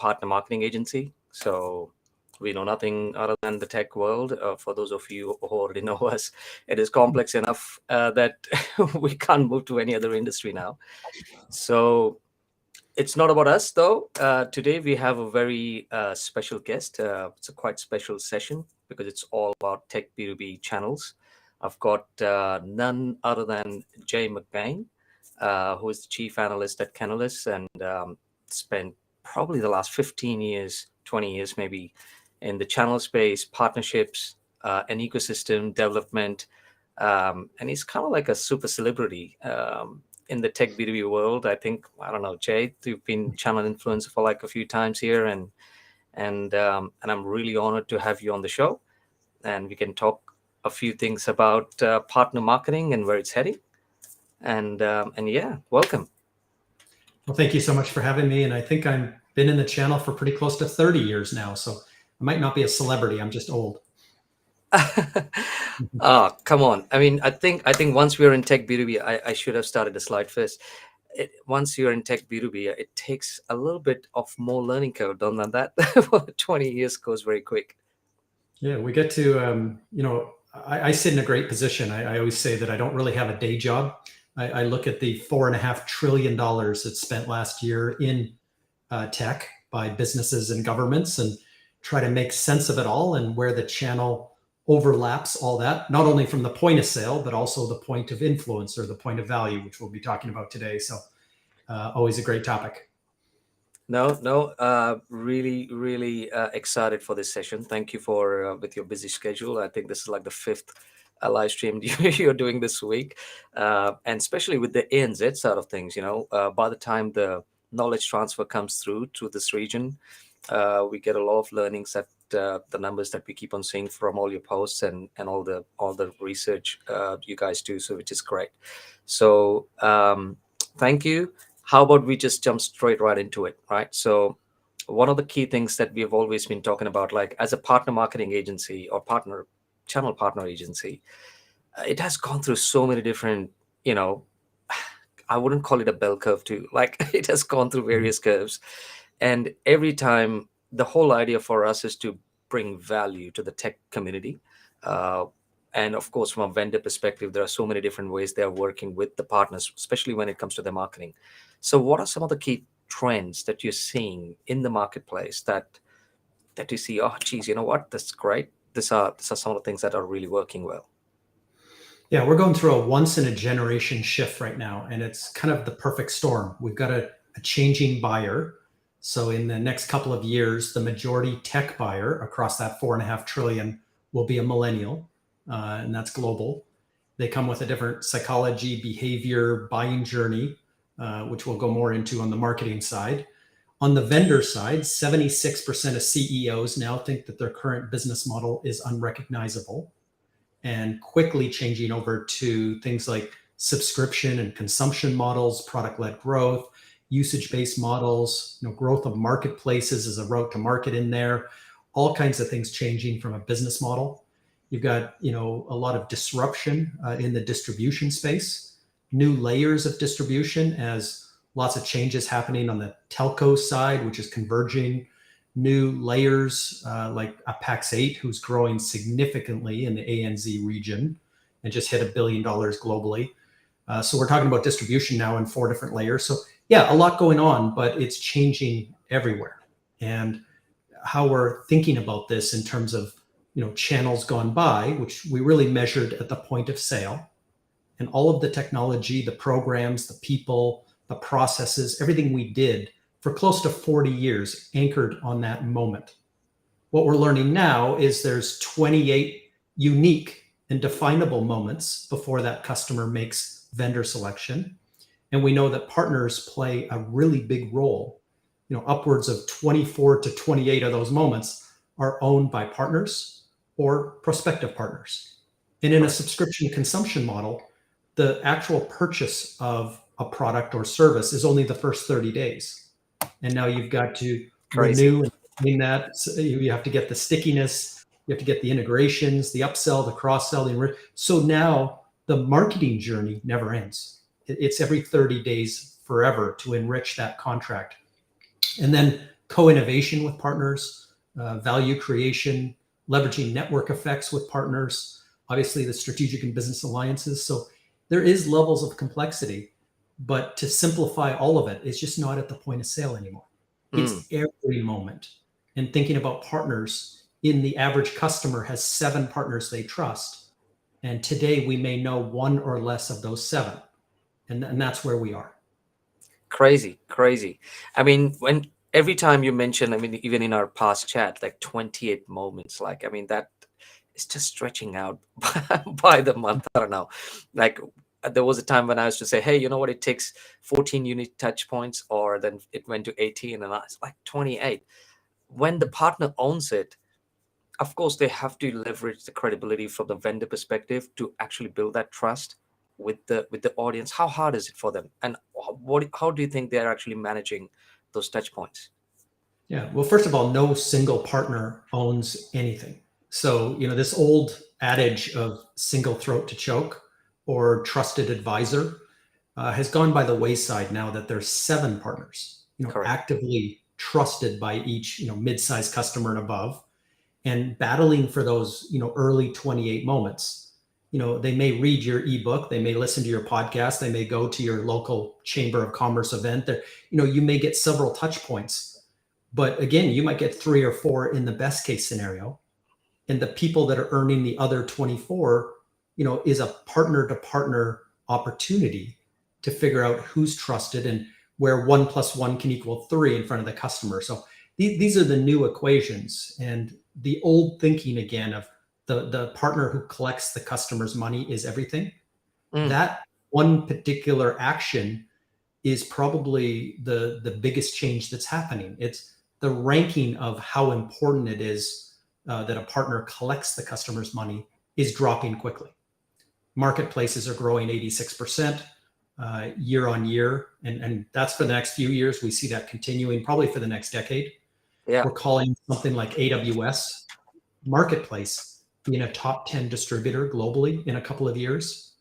partner marketing agency. So we know nothing other than the tech world. For those of you who already know us, it is complex enough that we can't move to any other industry now. So it's not about us, though. Today we have a very special guest. It's a quite special session because it's all about tech B2B channels. I've got none other than Jay McBain, who is the chief analyst at Canalys and spent probably the last 15 years, 20 years maybe, in the channel space, partnerships, and ecosystem development. And he's kind of like a super celebrity. In the tech B2B world. I think, I don't know, Jay, you've been channel influencer for like a few times here, and I'm really honored to have you on the show, and we can talk a few things about partner marketing and where it's heading. And yeah, welcome. Well, thank you so much for having me. And I think I've been in the channel for pretty close to 30 years now, so I might not be a celebrity. I'm just old. Oh, come on. I mean, I think once we're in tech B2B, I should have started the slide first. Once you're in tech B2B, it takes a little bit of more learning curve than that. 20 years goes very quick. Yeah, we get to, I sit in a great position. I always say that I don't really have a day job. I look at the $4.5 trillion that's spent last year in tech by businesses and governments and try to make sense of it all and where the channel overlaps all that, not only from the point of sale, but also the point of influence or the point of value, which we'll be talking about today. So always a great topic. Really excited for this session. Thank you for with your busy schedule. I think this is like the fifth live stream you're doing this week, and especially with the ANZ side of things. By the time the knowledge transfer comes through to this region, we get a lot of learnings that the numbers that we keep on seeing from all your posts and all the research you guys do, so which is great. So thank you. How about we just jump straight right into it, right? So one of the key things that we have always been talking about, like as a partner marketing agency or channel partner agency, it has gone through so many different, I wouldn't call it a bell curve too. Like it has gone through various curves. And every time, the whole idea for us is to bring value to the tech community. And of course, from a vendor perspective, there are so many different ways they're working with the partners, especially when it comes to their marketing. So what are some of the key trends that you're seeing in the marketplace that you see, oh, geez, you know what, that's great. These are some of the things that are really working well. Yeah, we're going through a once in a generation shift right now, and it's kind of the perfect storm. We've got a changing buyer. So in the next couple of years, the majority tech buyer across that $4.5 trillion will be a millennial, and that's global. They come with a different psychology, behavior, buying journey, which we'll go more into on the marketing side. On the vendor side, 76% of CEOs now think that their current business model is unrecognizable and quickly changing over to things like subscription and consumption models, product-led growth, usage-based models, growth of marketplaces as a route to market in there, all kinds of things changing from a business model. You've got, a lot of disruption in the distribution space, new layers of distribution as lots of changes happening on the telco side, which is converging, new layers like a Pax8, who's growing significantly in the ANZ region and just hit $1 billion globally. So we're talking about distribution now in 4 different layers. So yeah, a lot going on, but it's changing everywhere. And how we're thinking about this in terms of, channels gone by, which we really measured at the point of sale, and all of the technology, the programs, the people, the processes, everything we did for close to 40 years anchored on that moment. What we're learning now is there's 28 unique and definable moments before that customer makes vendor selection. And we know that partners play a really big role. Upwards of 24 to 28 of those moments are owned by partners or prospective partners. And in a subscription consumption model, the actual purchase of a product or service is only the first 30 days. And now you've got to renew and clean that. So you have to get the stickiness, you have to get the integrations, the upsell, the cross-sell. So now the marketing journey never ends. It's every 30 days forever to enrich that contract. And then co-innovation with partners, value creation, leveraging network effects with partners, obviously the strategic and business alliances. So there is levels of complexity, but to simplify all of it is just not at the point of sale anymore. Mm. It's every moment. And thinking about partners, in the average customer has 7 partners they trust. And today we may know 1 or less of those 7. And that's where we are. Crazy, crazy. I mean, when every time you mention, I mean, even in our past chat, like 28 moments, like, I mean, that is just stretching out by the month. I don't know. Like, there was a time when I was to say, hey, you know what, it takes 14 unique touch points, or then it went to 18, and I was like 28. When the partner owns it, of course, they have to leverage the credibility from the vendor perspective to actually build that trust with the audience. How hard is it for them, and how do you think they're actually managing those touch points? Yeah. Well, first of all, no single partner owns anything. So, this old adage of single throat to choke or trusted advisor has gone by the wayside now that there's 7 partners, Correct. actively trusted by each, mid-sized customer and above, and battling for those, early 28 moments. They may read your ebook, they may listen to your podcast, they may go to your local chamber of commerce event. There, you may get several touch points, but again, you might get 3 or 4 in the best case scenario. And the people that are earning the other 24, is a partner to partner opportunity to figure out who's trusted and where 1 + 1 can equal 3 in front of the customer. So these are the new equations, and the old thinking again of the partner who collects the customer's money is everything. Mm. That one particular action is probably the biggest change that's happening. It's the ranking of how important it is that a partner collects the customer's money is dropping quickly. Marketplaces are growing 86% year on year, and that's for the next few years. We see that continuing probably for the next decade. Yeah. We're calling something like AWS Marketplace being a top 10 distributor globally in a couple of years.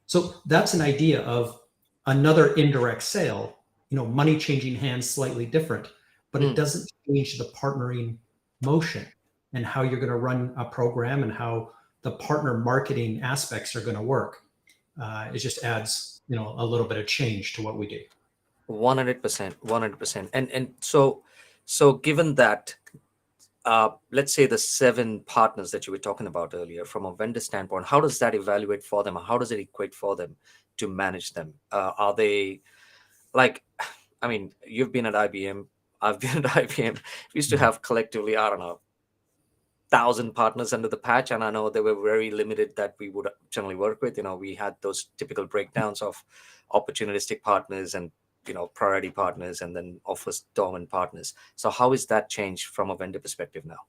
So that's an idea of another indirect sale, money changing hands slightly different, but it Mm. doesn't change the partnering motion and how you're going to run a program and how the partner marketing aspects are going to work. It just adds, a little bit of change to what we do. 100%, 100%. And so given that, let's say the 7 partners that you were talking about earlier, from a vendor standpoint, how does that evaluate for them? How does it equate for them to manage them? Are they like, I mean, you've been at IBM, I've been at IBM. We used to Mhm. have collectively, I don't know, 1,000 partners under the patch, and I know they were very limited that we would generally work with. We had those typical breakdowns of opportunistic partners and priority partners, and then offers dormant partners. So how is that changed from a vendor perspective now?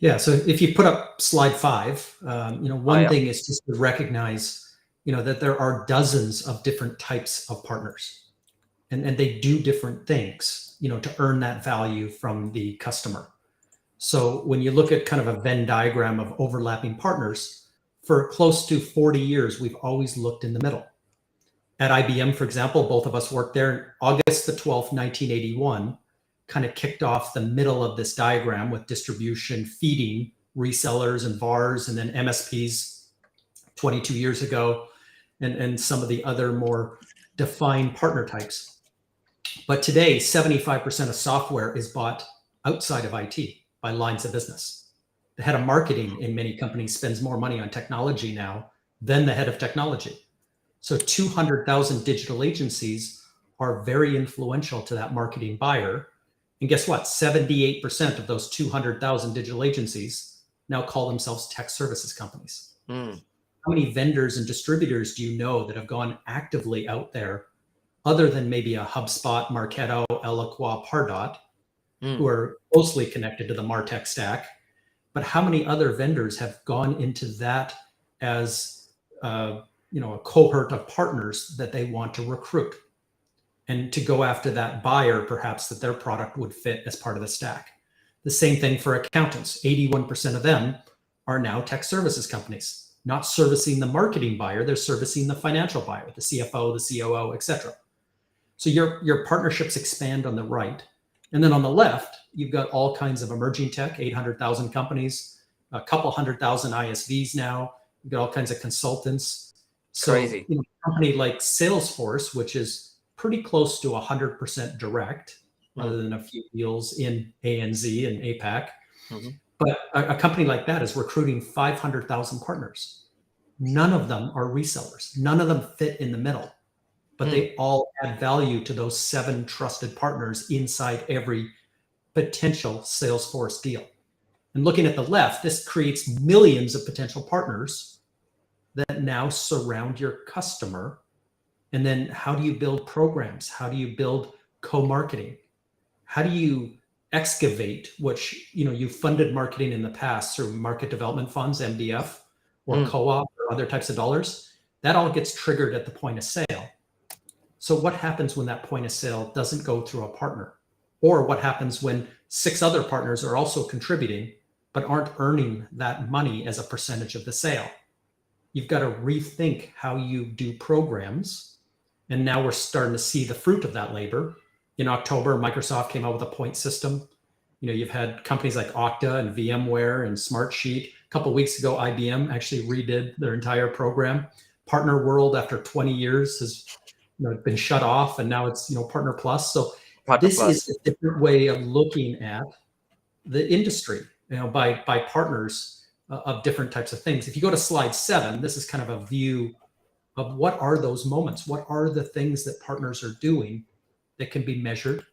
Yeah. So if you put up slide 5, Oh one yeah. thing is just to recognize, that there are dozens of different types of partners, and they do different things, to earn that value from the customer. So when you look at kind of a Venn diagram of overlapping partners, for close to 40 years, we've always looked in the middle. At IBM, for example, both of us worked there. August the 12th, 1981, kind of kicked off the middle of this diagram with distribution feeding resellers and VARs, and then MSPs 22 years ago, and some of the other more defined partner types. But today, 75% of software is bought outside of IT by lines of business. The head of marketing in many companies spends more money on technology now than the head of technology. So 200,000 digital agencies are very influential to that marketing buyer. And guess what? 78% of those 200,000 digital agencies now call themselves tech services companies. Mm. How many vendors and distributors do you know that have gone actively out there, other than maybe a HubSpot, Marketo, Eloqua, Pardot, who Mm. are closely connected to the MarTech stack? But how many other vendors have gone into that as a cohort of partners that they want to recruit and to go after that buyer, perhaps that their product would fit as part of the stack? The same thing for accountants. 81% of them are now tech services companies, not servicing the marketing buyer, they're servicing the financial buyer, the CFO, the COO, etc. So your partnerships expand on the right. And then on the left, you've got all kinds of emerging tech, 800,000 companies, a couple 100,000 ISVs now. You've got all kinds of consultants. So, Crazy. a company like Salesforce, which is pretty close to 100% direct, Mm, other than a few deals in ANZ and APAC. mhm, But a company like that is recruiting 500,000 partners. None of them are resellers. None of them fit in the middle, but mm, they all add value to those 7 trusted partners inside every potential Salesforce deal. And looking at the left, this creates millions of potential partners that now surround your customer. And then how do you build programs? How do you build co-marketing? How do you excavate, which you funded marketing in the past through market development funds, MDF, or mm. co-op or other types of dollars? That all gets triggered at the point of sale. So what happens when that point of sale doesn't go through a partner? Or what happens when 6 other partners are also contributing but aren't earning that money as a percentage of the sale? You've got to rethink how you do programs. And now we're starting to see the fruit of that labor. In October, Microsoft came out with a point system. You've had companies like Okta and VMware and Smartsheet. A couple of weeks ago, IBM actually redid their entire program. Partner World, after 20 years, has been shut off, and now it's Partner Plus. So Partner this is Plus. a different way of looking at the industry, by partners of different types of things. If you go to slide 7, this is kind of a view of what are those moments, what are the things that partners are doing that can be measured,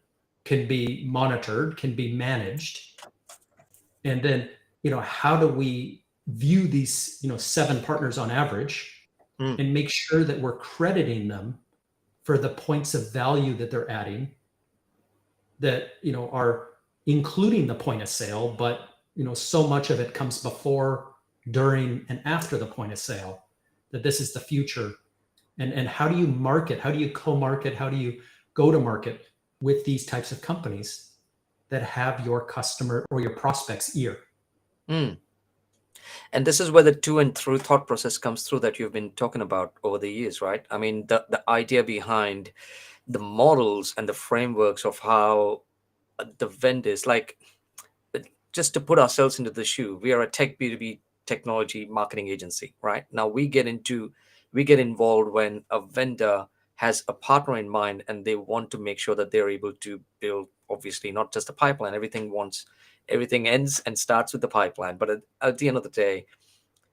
can be monitored, can be managed, and then how do we view these 7 partners on average Mm, and make sure that we're crediting them for the points of value that they're adding, that are including the point of sale, but so much of it comes before, during, and after the point of sale, that this is the future. And how do you market, how do you co-market, how do you go to market with these types of companies that have your customer or your prospect's ear? mm. And this is where the to and through thought process comes through that you've been talking about over the years, right? I mean, the idea behind the models and the frameworks of how the vendors, like, just to put ourselves into the shoe, we are a tech B2B technology marketing agency, right? Now we get involved when a vendor has a partner in mind and they want to make sure that they're able to build, obviously not just a pipeline. Everything ends and starts with the pipeline, but at the end of the day,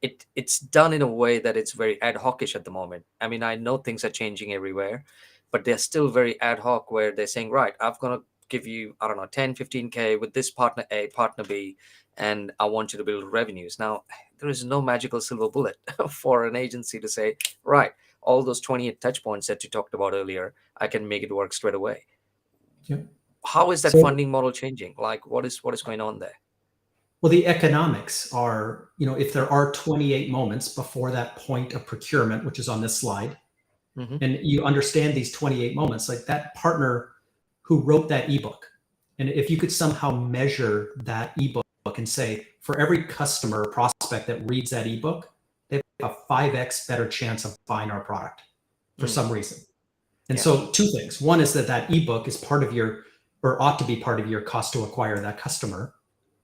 it's done in a way that it's very ad hocish at the moment. I mean, I know things are changing everywhere, but they're still very ad hoc, where they're saying, right, I'm going to give you, I don't know, 10, 15K with this partner A, partner B, and I want you to build revenues. Now, there is no magical silver bullet for an agency to say, right, all those 28 touch points that you talked about earlier, I can make it work straight away. Yeah. How is that So, funding model changing? Like, what is going on there? well, the economics are, if there are 28 moments before that point of procurement, which is on this slide, Hmm. and you understand these 28 moments, like that partner who wrote that ebook, and if you could somehow measure that ebook and say, for every customer or prospect that reads that ebook, they have a 5x better chance of buying our product for Mm, some reason. And yeah. so 2 things. One is that ebook is part of your, or ought to be part of your cost to acquire that customer.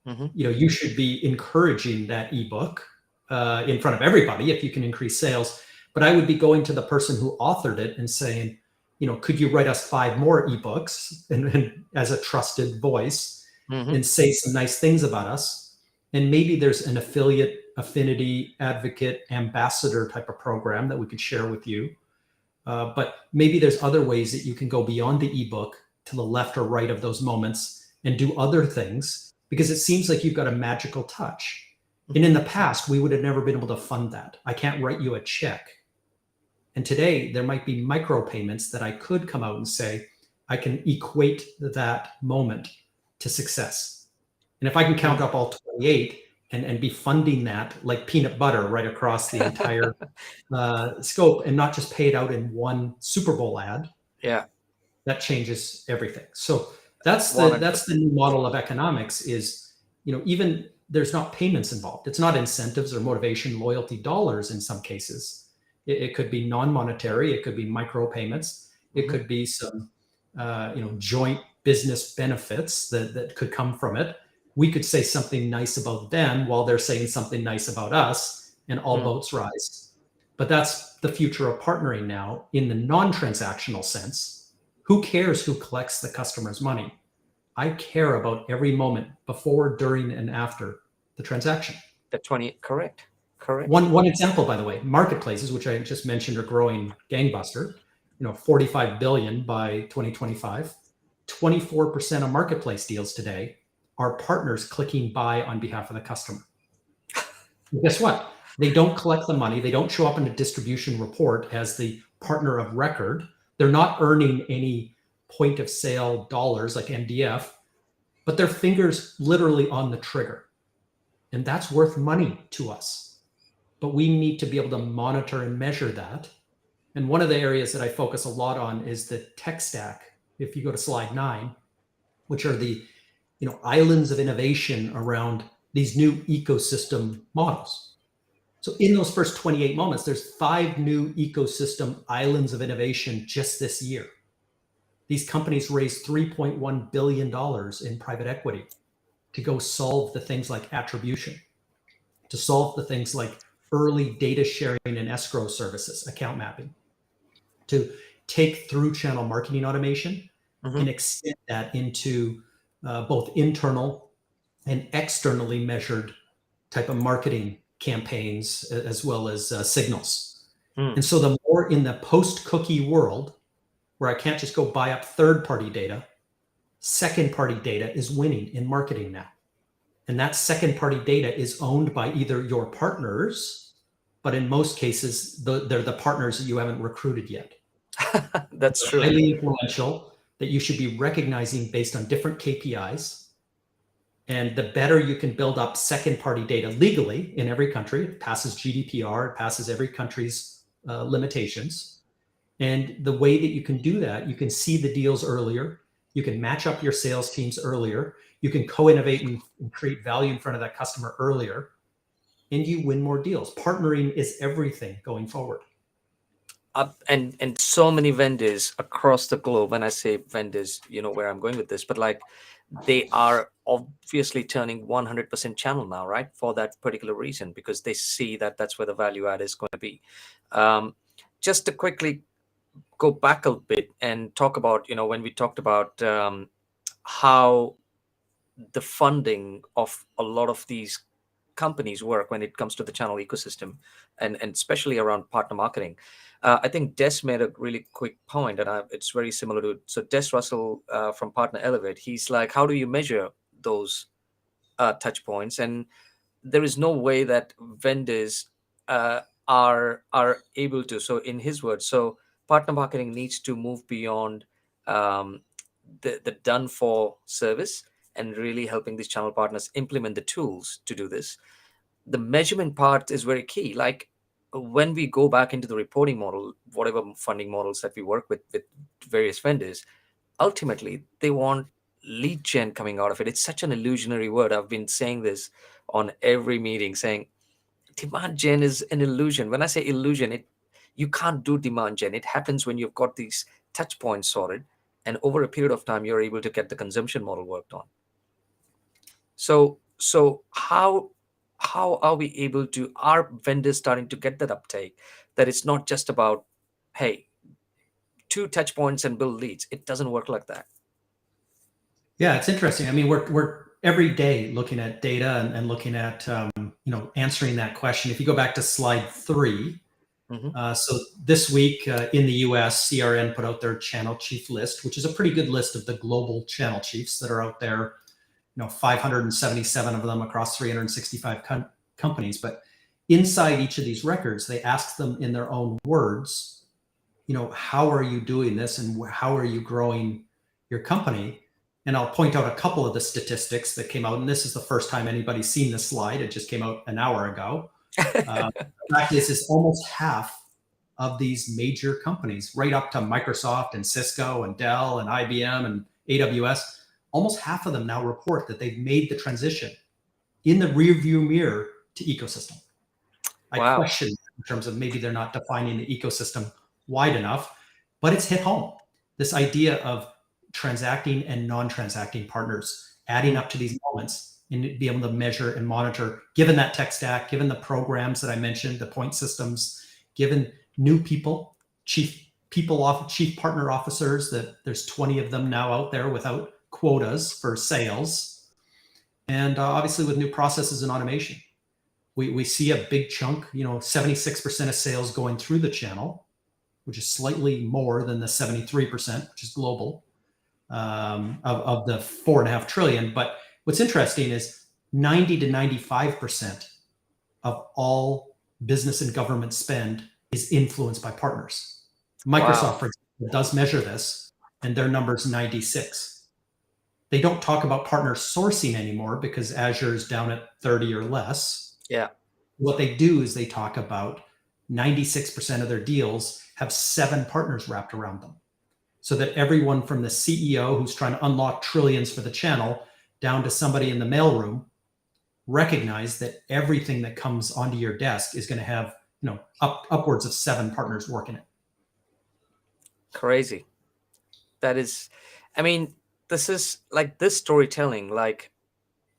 Hmm. You should be encouraging that ebook in front of everybody if you can increase sales. But I would be going to the person who authored it and saying, could you write us 5 more ebooks and as a trusted voice, Hmm. and say some nice things about us? And maybe there's an affiliate, affinity, advocate, ambassador type of program that we could share with you. But maybe there's other ways that you can go beyond the ebook to the left or right of those moments and do other things, because it seems like you've got a magical touch. And in the past, we would have never been able to fund that. I can't write you a check. And today, there might be micropayments that I could come out and say, I can equate that moment to success. And if I can count Mm. up all 28 and be funding that like peanut butter right across the entire scope, and not just pay it out in one Super Bowl ad, Yeah, that changes everything. So that's the 100%. new model of economics. Is even there's not payments involved. It's not incentives or motivation, loyalty dollars. In some cases, it could be non-monetary. It could be micro payments. It Hmm. could be some joint business benefits that could come from it. We could say something nice about them while they're saying something nice about us, and all Mm. boats rise. But that's the future of partnering now in the non-transactional sense. Who cares who collects the customer's money? I care about every moment before, during, and after the transaction. The 20, correct, correct. One example, by the way, marketplaces, which I just mentioned, are growing gangbuster. 45 billion by 2025. 24% of marketplace deals today are partners clicking buy on behalf of the customer. And guess what? They don't collect the money. They don't show up in a distribution report as the partner of record. They're not earning any point of sale dollars like MDF, but their fingers literally on the trigger. And that's worth money to us. But we need to be able to monitor and measure that. And one of the areas that I focus a lot on is the tech stack. If you go to slide 9, which are the islands of innovation around these new ecosystem models. So in those first 28 moments, there's 5 new ecosystem islands of innovation just this year. These companies raised $3.1 billion in private equity to go solve the things like attribution, to solve the things like early data sharing and escrow services, account mapping, to take through channel marketing automation and extend that into both internal and externally measured type of marketing campaigns, as well as signals. Mm. And so the more in the post-cookie world, where I can't just go buy up third-party data, second-party data is winning in marketing now. And that second-party data is owned by either your partners, but in most cases, they're the partners that you haven't recruited yet. That's They're true. highly influential, that you should be recognizing based on different KPIs. And the better you can build up second-party data legally in every country, it passes GDPR, it passes every country's limitations. And the way that you can do that, you can see the deals earlier, you can match up your sales teams earlier, you can co-innovate and create value in front of that customer earlier, and you win more deals. Partnering is everything going forward. And so many vendors across the globe, when I say vendors, you know where I'm going with this, but like they are obviously turning 100% channel now, right? For that particular reason, because they see that that's where the value add is going to be. Just to quickly go back a bit and talk about, when we talked about how the funding of a lot of these companies work when it comes to the channel ecosystem, and especially around partner marketing. I think Des made a really quick point, and it's very similar to, so Des Russell from Partner Elevate, he's like, how do you measure those touch points? And there is no way that vendors are able to. So in his words, so partner marketing needs to move beyond um, the done for service and really helping these channel partners implement the tools to do this. The measurement part is very key. Like when we go back into the reporting model, whatever funding models that we work with various vendors, ultimately they want lead gen coming out of it. It's such an illusionary word. I've been saying this on every meeting, saying demand gen is an illusion. When I say illusion, you can't do demand gen. It happens when you've got these touch points sorted, and over a period of time, you're able to get the consumption model worked on. So how are we able to, are vendors starting to get that uptake, that it's not just about, hey, 2 touch points and build leads? It doesn't work like that. Yeah, it's interesting. I mean, we're every day looking at data and looking at answering that question. If you go back to slide 3, so this week in the US, CRN put out their channel chief list, which is a pretty good list of the global channel chiefs that are out there. 577 of them across 365 companies. But inside each of these records, they asked them in their own words, how are you doing this and how are you growing your company? And I'll point out a couple of the statistics that came out. And this is the first time anybody's seen this slide. It just came out an hour ago. The fact is almost half of these major companies, right up to Microsoft and Cisco and Dell and IBM and AWS, almost half of them now report that they've made the transition in the rearview mirror to ecosystem. Wow. I question in terms of maybe they're not defining the ecosystem wide enough, but it's hit home. This idea of transacting and non-transacting partners adding up to these moments and be able to measure and monitor, given that tech stack, given the programs that I mentioned, the point systems, given new people, chief partner officers, that there's 20 of them now out there without quotas for sales, and obviously with new processes and automation. We see a big chunk, 76% of sales going through the channel, which is slightly more than the 73%, which is global, of the 4.5 trillion. But what's interesting is 90 to 95% of all business and government spend is influenced by partners. Microsoft, Wow. for example, does measure this, and their number is 96. They don't talk about partner sourcing anymore because Azure is down at 30 or less. Yeah. What they do is they talk about 96% of their deals have 7 partners wrapped around them. So that everyone from the CEO who's trying to unlock trillions for the channel down to somebody in the mailroom recognize that everything that comes onto your desk is going to have, upwards of 7 partners working it. Crazy. That is, I mean, this is like this storytelling, like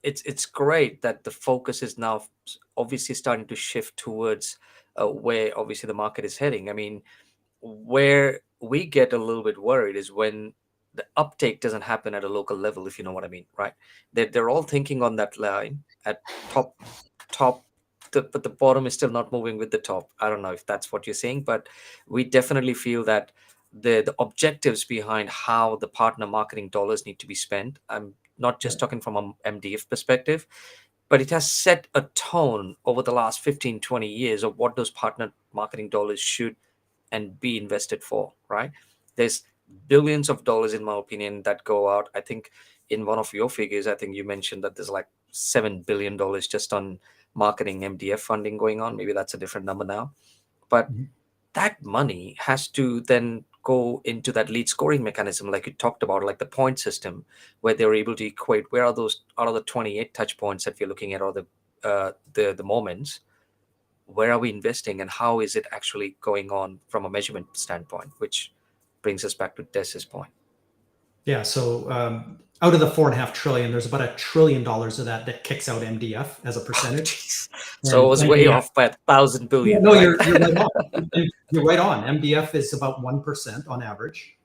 it's great that the focus is now obviously starting to shift towards where obviously the market is heading. I mean, where we get a little bit worried is when the uptake doesn't happen at a local level, if you know what I mean, right? They're all thinking on that line at top, but the bottom is still not moving with the top. I don't know if that's what you're saying, but we definitely feel that the objectives behind how the partner marketing dollars need to be spent. I'm not just talking from a MDF perspective, but it has set a tone over the last 15-20 years of what those partner marketing dollars should and be invested for, right? There's billions of dollars, in my opinion, that go out. I think in one of your figures, I think you mentioned that there's like $7 billion just on marketing MDF funding going on. Maybe that's a different number now. But Mhm. that money has to then go into that lead scoring mechanism, like you talked about, like the point system, where they're able to equate where are those out of the 28 touch points that we're looking at, or the moments, where are we investing and how is it actually going on from a measurement standpoint, which brings us back to Des's point. Yeah. So out of the 4.5 trillion, there's about $1 trillion of that kicks out MDF as a Oh, percentage. jeez. So I And was way MDF, off by 1,000 billion, no, right? you're right on. You're right on. MDF is about 1% on average.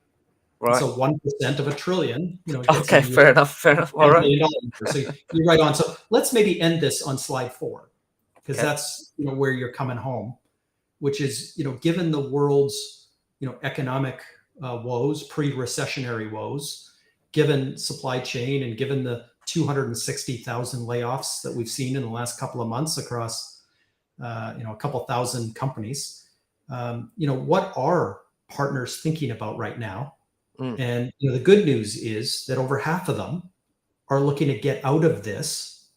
And Right. so 1% of $1 trillion, gets Okay, you fair enough. Fair enough. All $10 right. billion. So you're right on. So let's maybe end this on slide 4, because Okay. that's where you're coming home, which is given the world's economic woes, pre-recessionary woes, given supply chain, and given the 260,000 layoffs that we've seen in the last couple of months across a couple thousand companies. What are partners thinking about right now? Mm. And the good news is that over half of them are looking to get out of this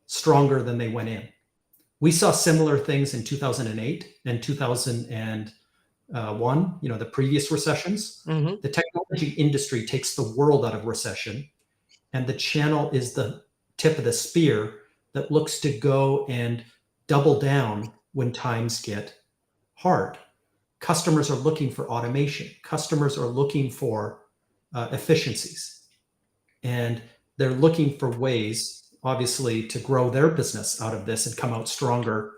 stronger than they went in. We saw similar things in 2008 and 2001, the previous recessions. Hmm. The technology industry takes the world out of recession, and the channel is the tip of the spear that looks to go and double down when times get hard. Customers are looking for automation. Customers are looking for efficiencies, and they're looking for ways, obviously, to grow their business out of this and come out stronger.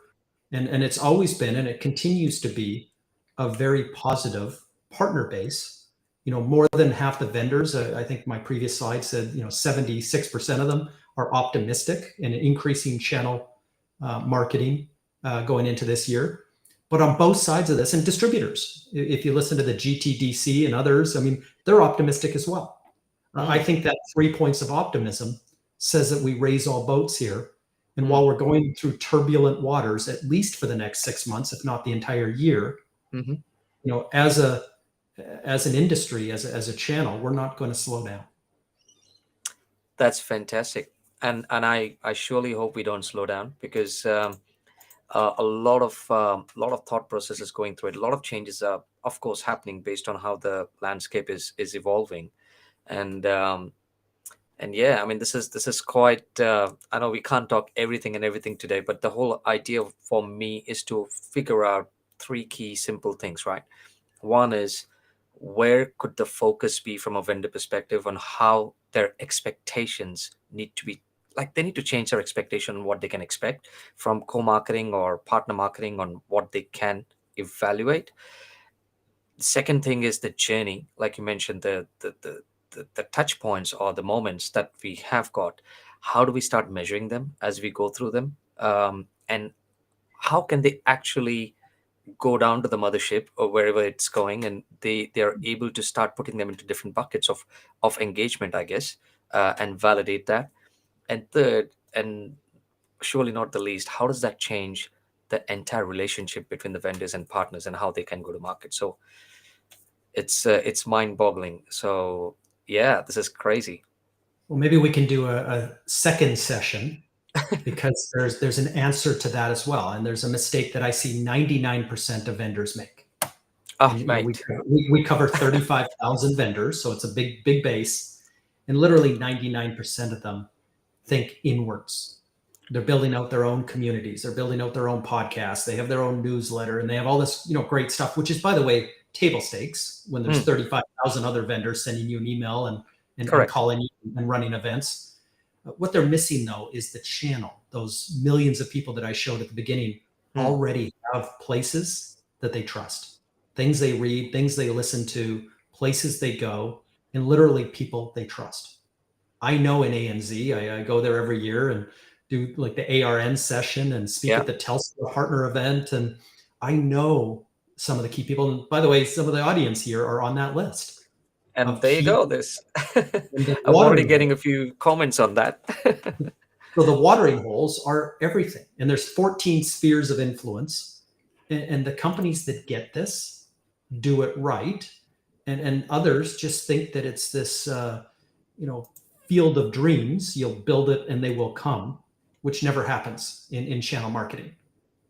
And it's always been, and it continues to be, a very positive partner base. More than half the vendors, I think my previous slide said, 76% of them are optimistic and increasing channel marketing going into this year. But on both sides of this, and distributors, if you listen to the GTDC and others, I mean, they're optimistic as well. I Mm. think that 3 points of optimism says that we raise all boats here. And Mm. while we're going through turbulent waters, at least for the next 6 months, if not the entire year, Hmm. as an industry, as a channel, we're not going to slow down. That's fantastic. And I surely hope we don't slow down, because a lot of thought processes going through it. A lot of changes are, of course, happening based on how the landscape is evolving. And yeah, I mean, this is quite. I know we can't talk everything today, but the whole idea for me is to figure out three key simple things, right? One is, where could the focus be from a vendor perspective on how their expectations need to be, like they need to change their expectation on what they can expect from co-marketing or partner marketing on what they can evaluate. The second thing is the journey, like you mentioned, the touch points or the moments that we have got. How do we start measuring them as we go through them? And how can they actually go down to the mothership or wherever it's going, and they are able to start putting them into different buckets of engagement, I guess, and validate that. And third, and surely not the least, how does that change the entire relationship between the vendors and partners and how they can go to market? So it's mind-boggling. So yeah, this is crazy. Well, maybe we can do a second session because there's an answer to that as well. And there's a mistake that I see 99% of vendors make. Oh, And mate. we cover 35,000 vendors, so it's a big base. And literally 99% of them think inwards. They're building out their own communities. They're building out their own podcasts. They have their own newsletter, and they have all this, great stuff, which is, by the way, table stakes when there's Mm, 35,000 other vendors sending you an email and correct. calling you and running events. What they're missing, though, is the channel. Those millions of people that I showed at the beginning Mm, already have places that they trust, things they read, things they listen to, places they go, and literally people they trust. I know in ANZ, I go there every year and do like the ARN session and speak yeah. at the Telstra partner event. And I know some of the key people. And by the way, some of the audience here are on that list And of there you key go. This and the I'm already watering getting hole. a few comments on that. So the watering holes are everything. And there's 14 spheres of influence. And the companies that get this do it right. And others just think that it's this, you know, field of dreams. You'll build it and they will come, which never happens in channel marketing.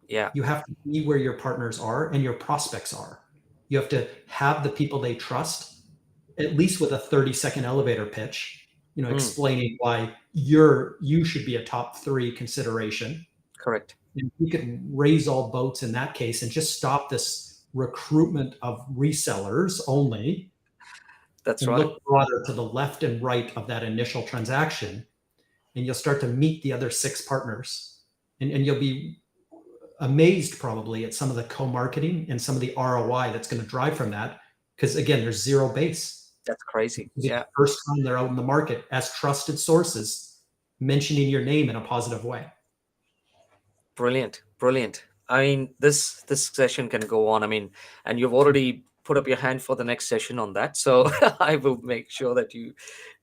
Yeah. You have to be where your partners are and your prospects are. You have to have the people they trust, at least with a 30-second elevator pitch, Mm, explaining why you should be a top three consideration. correct. And you can raise all boats in that case and just stop this recruitment of resellers only That's and right. look broader to the left and right of that initial transaction. And you'll start to meet the other six partners. And you'll be amazed probably at some of the co-marketing and some of the ROI that's going to drive from that. Because again, there's zero base. That's crazy. The Yeah. first time they're out in the market as trusted sources, mentioning your name in a positive way. Brilliant. Brilliant. I mean, this session can go on. I mean, and you've already put up your hand for the next session on that. So I will make sure that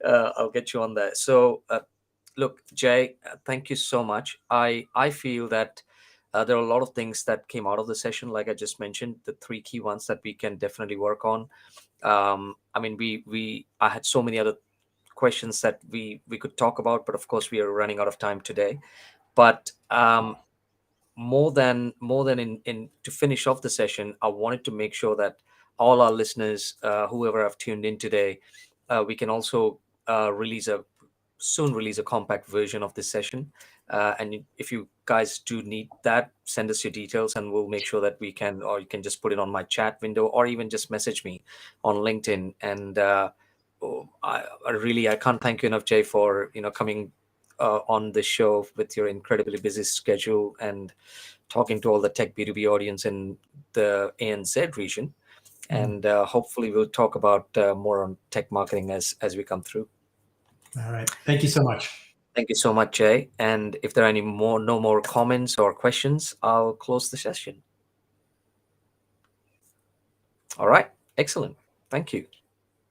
I'll get you on there. So look, Jay, thank you so much. I feel that there are a lot of things that came out of the session, like I just mentioned, the three key ones that we can definitely work on. I mean, we I had so many other questions that we could talk about, but of course we are running out of time today. But more than in to finish off the session, I wanted to make sure that all our listeners, whoever have tuned in today, we can also release a soon release a compact version of this session. And if you guys do need that, send us your details and we'll make sure that we can, or you can just put it on my chat window or even just message me on LinkedIn. And I can't thank you enough, Jay, for coming on the show with your incredibly busy schedule and talking to all the tech B2B audience in the ANZ region. And hopefully we'll talk about more on tech marketing as we come through. All right. Thank you so much. Thank you so much, Jay. And if there are no more comments or questions, I'll close the session. All right. Excellent. Thank you.